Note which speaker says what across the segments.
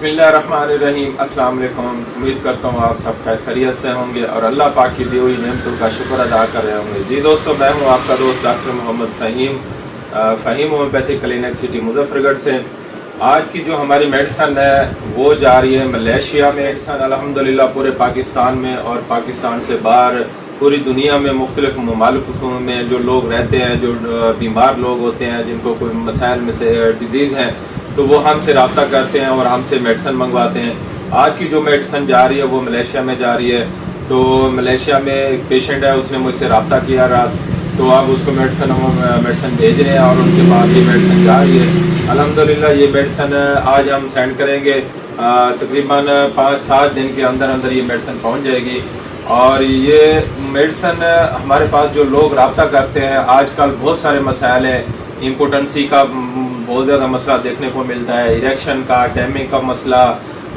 Speaker 1: बिस्मिल्लाहिर्रहमानिर्रहीम। अस्सलाम वालेकुम। उम्मीद करता हूँ आप सब खैरियत से होंगे और अल्लाह पाक की दी हुई नेमतों का शुक्र अदा कर रहे होंगे। जी दोस्तों, मैं हूँ आपका दोस्त doctor Mohammad Faheem homeopathic clinic city Muzaffargarh से। आज की जो हमारी मेडिसन है वो जा रही है मलेशिया में। मेडिसन अल्हम्दुलिल्लाह पूरे पाकिस्तान में और पाकिस्तान से बाहर पूरी दुनिया में मुख्तलिफ ममालिक में जो लोग रहते हैं, जो बीमार लोग होते हैं, जिनको कोई मसाइल में से डिजीज़ हैं, तो वो हमसे रब्ता करते हैं और हमसे मेडिसन मंगवाते हैं। आज की जो मेडिसन जा रही है वो मलेशिया में जा रही है। तो मलेशिया में एक पेशेंट है, उसने मुझसे रब्ता किया रात, तो अब उसको मेडिसन भेज रहे हैं और उनके पास ये मेडिसन जा रही है। अल्हम्दुलिल्लाह ये मेडिसन आज हम सेंड करेंगे। तकरीबन 5-7 दिन के अंदर अंदर ये मेडिसन पहुंच जाएगी। और ये मेडिसन हमारे पास जो लोग रब्ता करते हैं, आजकल बहुत सारे मसाइल हैं। इम्पोर्टेंसी का बहुत ज़्यादा मसला देखने को मिलता है, इरेक्शन का, टाइमिंग का मसला,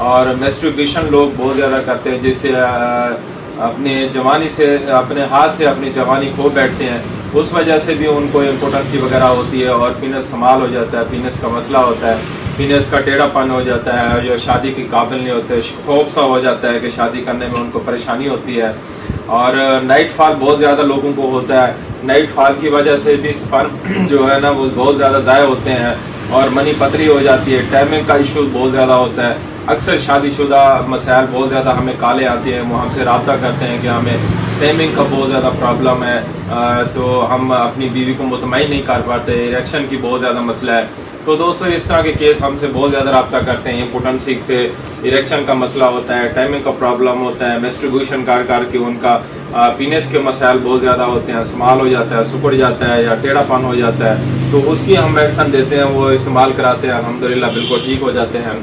Speaker 1: और मैस्टरबेशन लोग बहुत ज़्यादा करते हैं, जिससे अपने जवानी से अपने हाथ से अपनी जवानी खो बैठते हैं। उस वजह से भी उनको इम्पोर्टेंसी वगैरह होती है और पीनस संभाल हो जाता है, पीनस का मसला होता है, पीनस का टेढ़ापन हो जाता है, जो शादी के काबिल नहीं होते, खौफ सा हो जाता है कि शादी करने में उनको परेशानी होती है। और नाइट फॉल बहुत ज़्यादा लोगों को होता है। नाइट फॉल की वजह से भी स्पर्म जो है ना वो बहुत ज़्यादा ज़ाया होते हैं और मनी पतरी हो जाती है। टाइमिंग का इशू बहुत ज़्यादा होता है। अक्सर शादीशुदा मसाइल बहुत ज़्यादा हमें काले आते हैं, वो हमसे रब्ता करते हैं कि हमें टाइमिंग का बहुत ज़्यादा प्रॉब्लम है, तो हम अपनी बीवी को मुतमईन नहीं कर पाते, इरेक्शन की बहुत ज़्यादा मसला है। तो दोस्तों, इस तरह के केस हमसे बहुत ज़्यादा रब्ता करते हैं। इम्पोर्टेंसी से इरेक्शन का मसला होता है, टाइमिंग का प्रॉब्लम होता है, मैस्टरबेशन कर के उनका पीनस के मसाइल बहुत ज़्यादा होते हैं, इस्तेमाल हो जाता है, सुकड़ जाता है या टेढ़ापन हो जाता है, तो उसकी हम मेडिसन देते हैं, वो इस्तेमाल कराते हैं, अल्हम्दुलिल्लाह बिल्कुल ठीक हो जाते हैं।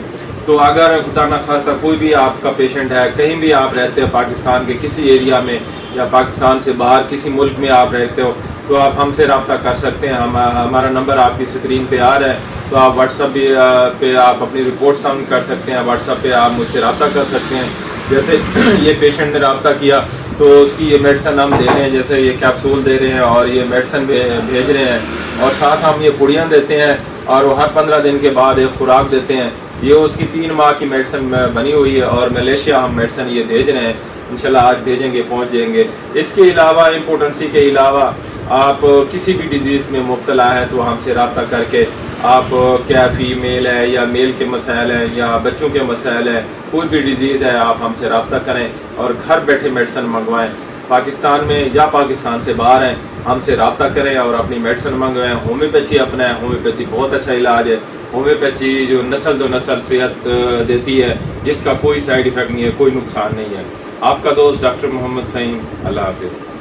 Speaker 1: तो अगर खुदा न खास्ता कोई भी आपका पेशेंट है, कहीं भी आप रहते हैं पाकिस्तान के किसी एरिया में या पाकिस्तान से बाहर किसी मुल्क में आप रहते हो, तो आप हमसे रब्ता कर सकते हैं। हमारा नंबर आपकी स्क्रीन पे आ रहा है, तो आप व्हाट्सअप पे आप अपनी रिपोर्ट सबमिट कर सकते हैं। व्हाट्सअप पे आप मुझसे रब्ता कर सकते हैं। जैसे ये पेशेंट ने रब्ता किया तो उसकी ये मेडिसन हम दे रहे हैं, जैसे ये कैप्सूल दे रहे हैं और ये मेडिसन भेज रहे हैं, और साथ हम ये पुड़ियाँ देते हैं और वो हर 15 दिन के बाद एक खुराक देते हैं। ये उसकी 3 माह की मेडिसन बनी हुई है और मलेशिया हम मेडिसन ये भेज रहे हैं। इंशाल्लाह आज भेजेंगे, पहुंच जाएंगे। इसके अलावा इम्पोर्टेंसी के अलावा आप किसी भी डिजीज़ में मुब्तला है तो हमसे रब्ता करके आप क्या फीमेल है या मेल के मसाइल हैं या बच्चों के मसाइल हैं, कोई भी डिजीज़ है, आप हमसे रब्ता करें और घर बैठे मेडिसन मंगवाएं। पाकिस्तान में या पाकिस्तान से बाहर हैं, हमसे रब्ता करें और अपनी मेडिसन मंगवाएं। होम्योपैथी अपनाएं, होम्योपैथी बहुत अच्छा इलाज है। होम्योपैथी जो नस्ल दो नस्ल सेहत देती है, जिसका कोई साइड इफ़ेक्ट नहीं है, कोई नुकसान नहीं है। आपका दोस्त डॉक्टर मोहम्मद फ़हीम। अल्लाह हाफिज़।